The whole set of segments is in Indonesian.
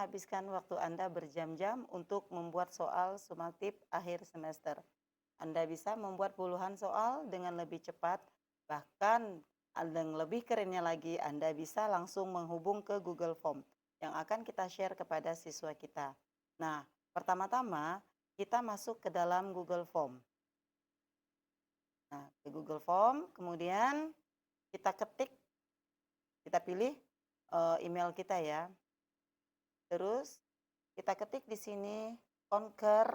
menghabiskan waktu Anda berjam-jam untuk membuat soal sumatif akhir semester. Anda bisa membuat puluhan soal dengan lebih cepat, bahkan yang lebih kerennya lagi, Anda bisa langsung menghubung ke Google Form yang akan kita share kepada siswa kita. Nah, pertama-tama kita masuk ke dalam Google Form. Nah, ke Google Form, kemudian kita ketik, kita pilih email kita ya. Terus kita ketik di sini Conquer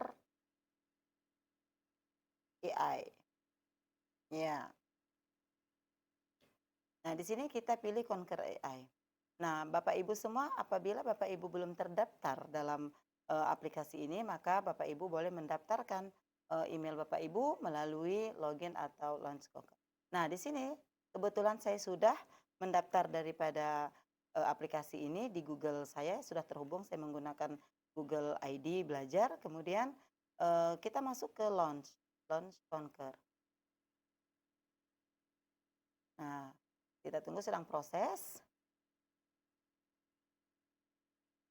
AI. Ya. Nah, di sini kita pilih Conquer AI. Nah, Bapak Ibu semua, apabila Bapak Ibu belum terdaftar dalam aplikasi ini, maka Bapak Ibu boleh mendaftarkan email Bapak Ibu melalui login atau launch Conquer. Nah, di sini kebetulan saya sudah mendaftar daripada aplikasi ini di Google saya sudah terhubung. Saya menggunakan Google ID belajar. Kemudian kita masuk ke launch Conquer. Nah, kita tunggu sedang proses.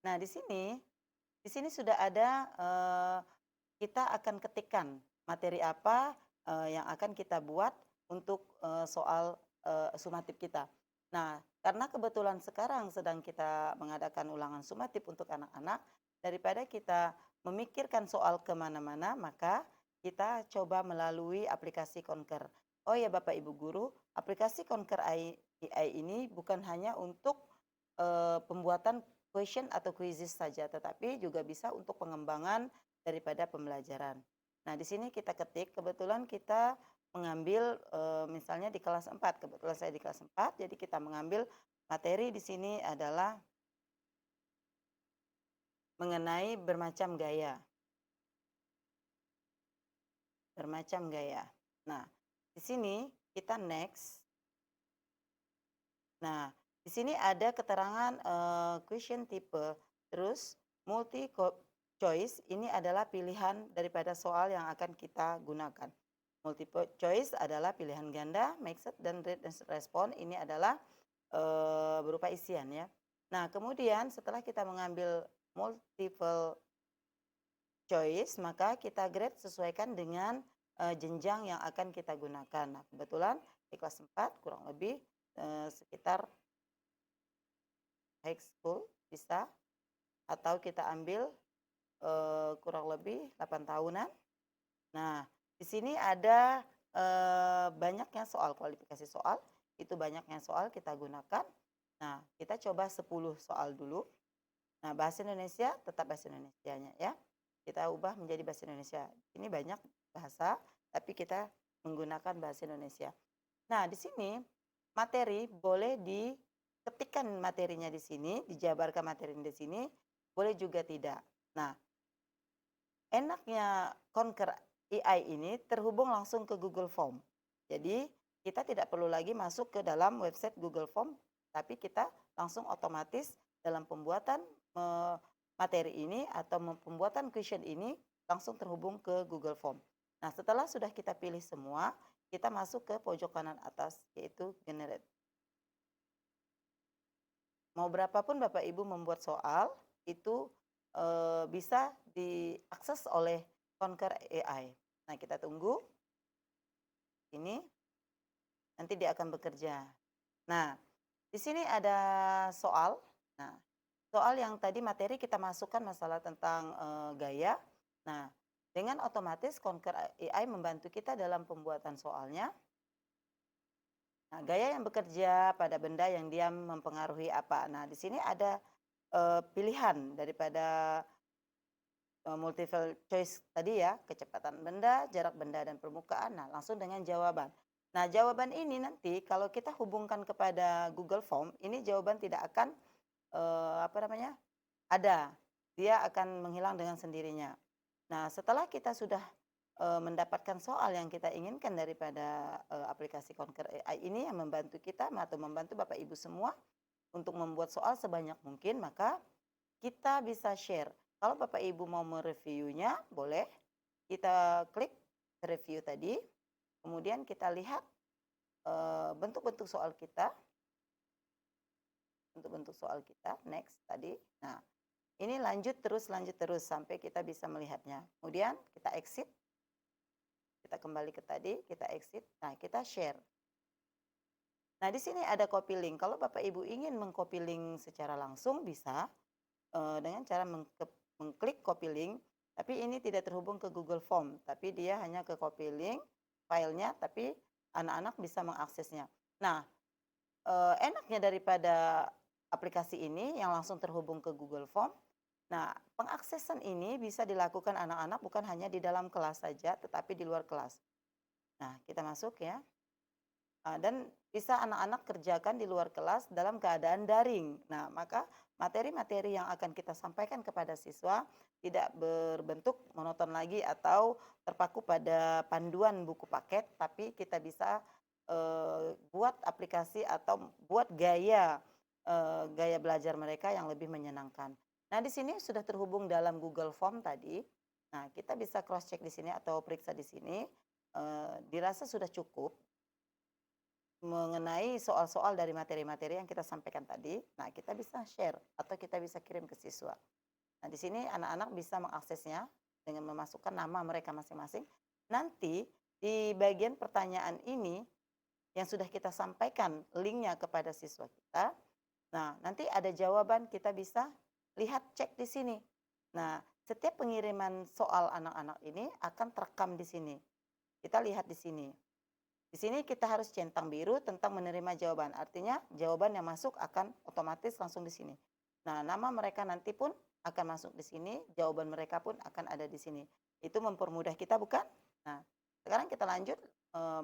Nah, di sini sudah ada, kita akan ketikkan materi apa, yang akan kita buat untuk, soal, sumatif kita. Nah, karena kebetulan sekarang sedang kita mengadakan ulangan sumatif untuk anak-anak, daripada kita memikirkan soal kemana mana maka kita coba melalui aplikasi Conquer. Oh ya Bapak Ibu guru, aplikasi Conquer AI ini bukan hanya untuk, pembuatan question atau quizzes saja, tetapi juga bisa untuk pengembangan daripada pembelajaran. Nah, di sini kita ketik, kebetulan kita mengambil, misalnya di kelas 4, kebetulan saya di kelas 4, jadi kita mengambil materi di sini adalah mengenai bermacam gaya. Nah, di sini kita next. Nah, di sini ada keterangan, question type, terus multi choice ini adalah pilihan daripada soal yang akan kita gunakan. Multiple choice adalah pilihan ganda, mixed dan read and respond ini adalah, berupa isian ya. Nah, kemudian setelah kita mengambil multiple choice, maka kita grade sesuaikan dengan, jenjang yang akan kita gunakan. Nah, kebetulan di kelas 4 kurang lebih, sekitar high school bisa, atau kita ambil, kurang lebih 8 tahunan. Nah, di sini ada, banyaknya soal, kualifikasi soal, itu banyaknya soal kita gunakan. Nah, kita coba 10 soal dulu. Nah, bahasa Indonesia tetap bahasa Indonesianya ya. Kita ubah menjadi bahasa Indonesia. Ini banyak bahasa, tapi kita menggunakan bahasa Indonesia. Nah, di sini materi boleh diketikkan materinya di sini, dijabarkan materinya di sini, boleh juga tidak. Nah, enaknya Conquer AI ini terhubung langsung ke Google Form. Jadi, kita tidak perlu lagi masuk ke dalam website Google Form, tapi kita langsung otomatis dalam pembuatan materi ini atau pembuatan question ini langsung terhubung ke Google Form. Nah, setelah sudah kita pilih semua, kita masuk ke pojok kanan atas yaitu generate. Mau berapapun Bapak Ibu membuat soal itu bisa diakses oleh Conquer AI. Nah, kita tunggu ini nanti dia akan bekerja. Nah, di sini ada soal. Nah, soal yang tadi materi kita masukkan masalah tentang gaya. Nah, dengan otomatis Conquer AI membantu kita dalam pembuatan soalnya. Nah, gaya yang bekerja pada benda yang diam mempengaruhi apa. Nah, di sini ada pilihan daripada multiple choice tadi ya, kecepatan benda, jarak benda dan permukaan. Nah, langsung dengan jawaban. Nah, jawaban ini nanti kalau kita hubungkan kepada Google Form, ini jawaban tidak akan apa namanya? Ada. Dia akan menghilang dengan sendirinya. Nah, setelah kita sudah mendapatkan soal yang kita inginkan daripada aplikasi Conquer AI ini yang membantu kita atau membantu Bapak Ibu semua untuk membuat soal sebanyak mungkin, maka kita bisa share. Kalau Bapak Ibu mau mereviewnya, boleh. Kita klik review tadi, kemudian kita lihat bentuk-bentuk soal kita, next tadi. Nah, ini lanjut terus sampai kita bisa melihatnya. Kemudian kita exit, kita kembali ke tadi, kita exit, nah kita share. Nah, di sini ada copy link. Kalau Bapak Ibu ingin mengcopy link secara langsung bisa dengan cara mengklik copy link, tapi ini tidak terhubung ke Google Form, tapi dia hanya ke copy link filenya, tapi anak-anak bisa mengaksesnya. Nah, enaknya daripada aplikasi ini yang langsung terhubung ke Google Form, nah pengaksesan ini bisa dilakukan anak-anak bukan hanya di dalam kelas saja, tetapi di luar kelas. Nah, kita masuk ya. Dan bisa anak-anak kerjakan di luar kelas dalam keadaan daring. Nah, maka materi-materi yang akan kita sampaikan kepada siswa tidak berbentuk monoton lagi atau terpaku pada panduan buku paket, tapi kita bisa buat aplikasi atau buat gaya belajar mereka yang lebih menyenangkan. Nah, di sini sudah terhubung dalam Google Form tadi. Nah, kita bisa cross check di sini atau periksa di sini. Dirasa sudah cukup mengenai soal-soal dari materi-materi yang kita sampaikan tadi. Nah, kita bisa share atau kita bisa kirim ke siswa. Nah, di sini anak-anak bisa mengaksesnya dengan memasukkan nama mereka masing-masing. Nanti di bagian pertanyaan ini yang sudah kita sampaikan linknya kepada siswa kita. Nah, nanti ada jawaban kita bisa lihat cek di sini. Nah, setiap pengiriman soal anak-anak ini akan terekam di sini. Kita lihat di sini. Di sini kita harus centang biru tentang menerima jawaban. Artinya jawaban yang masuk akan otomatis langsung di sini. Nah, nama mereka nanti pun akan masuk di sini, jawaban mereka pun akan ada di sini. Itu mempermudah kita bukan? Nah, sekarang kita lanjut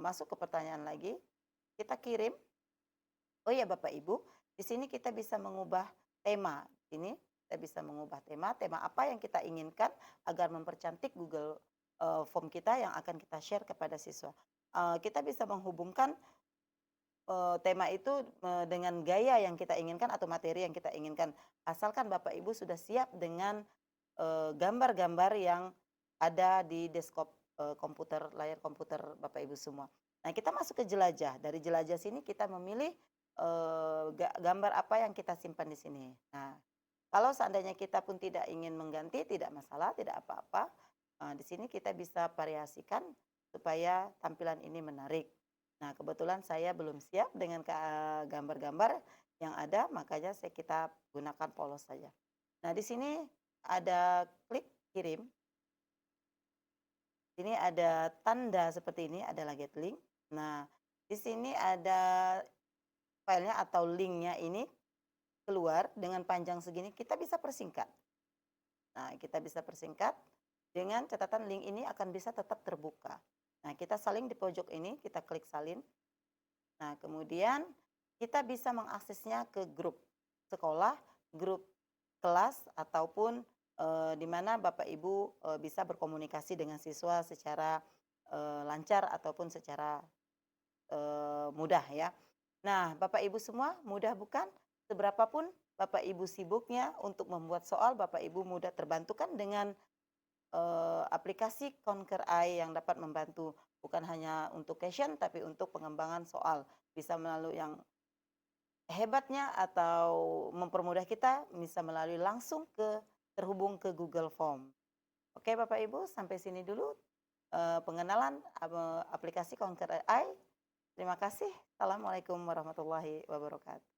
masuk ke pertanyaan lagi. Kita kirim. Oh iya Bapak Ibu, di sini kita bisa mengubah tema. Ini kita bisa mengubah tema apa yang kita inginkan agar mempercantik Google Form kita yang akan kita share kepada siswa. Kita bisa menghubungkan tema itu dengan gaya yang kita inginkan atau materi yang kita inginkan. Asalkan Bapak Ibu sudah siap dengan gambar-gambar yang ada di desktop komputer, layar komputer Bapak Ibu semua. Nah, kita masuk ke jelajah. Dari jelajah sini kita memilih gambar apa yang kita simpan di sini. Nah, kalau seandainya kita pun tidak ingin mengganti, tidak masalah, tidak apa-apa. Di sini kita bisa variasikan supaya tampilan ini menarik. Nah, kebetulan saya belum siap dengan gambar-gambar yang ada, makanya kita gunakan polos saja. Nah, di sini ada klik kirim. Ini ada tanda seperti ini, adalah get link. Nah, di sini ada filenya atau linknya ini keluar dengan panjang segini, kita bisa persingkat. Nah, kita bisa persingkat dengan catatan link ini akan bisa tetap terbuka. Nah, kita salin di pojok ini, kita klik salin. Nah, kemudian kita bisa mengaksesnya ke grup sekolah, grup kelas, ataupun di mana Bapak Ibu bisa berkomunikasi dengan siswa secara lancar ataupun secara mudah ya. Nah, Bapak Ibu semua mudah bukan? Seberapapun Bapak Ibu sibuknya untuk membuat soal, Bapak Ibu mudah terbantukan dengan aplikasi Conquer AI yang dapat membantu bukan hanya untuk question tapi untuk pengembangan soal. Bisa melalui yang hebatnya atau mempermudah kita bisa melalui langsung terhubung ke Google Form. Oke Bapak Ibu, sampai sini dulu pengenalan aplikasi Conquer AI. Terima kasih. Assalamualaikum warahmatullahi wabarakatuh.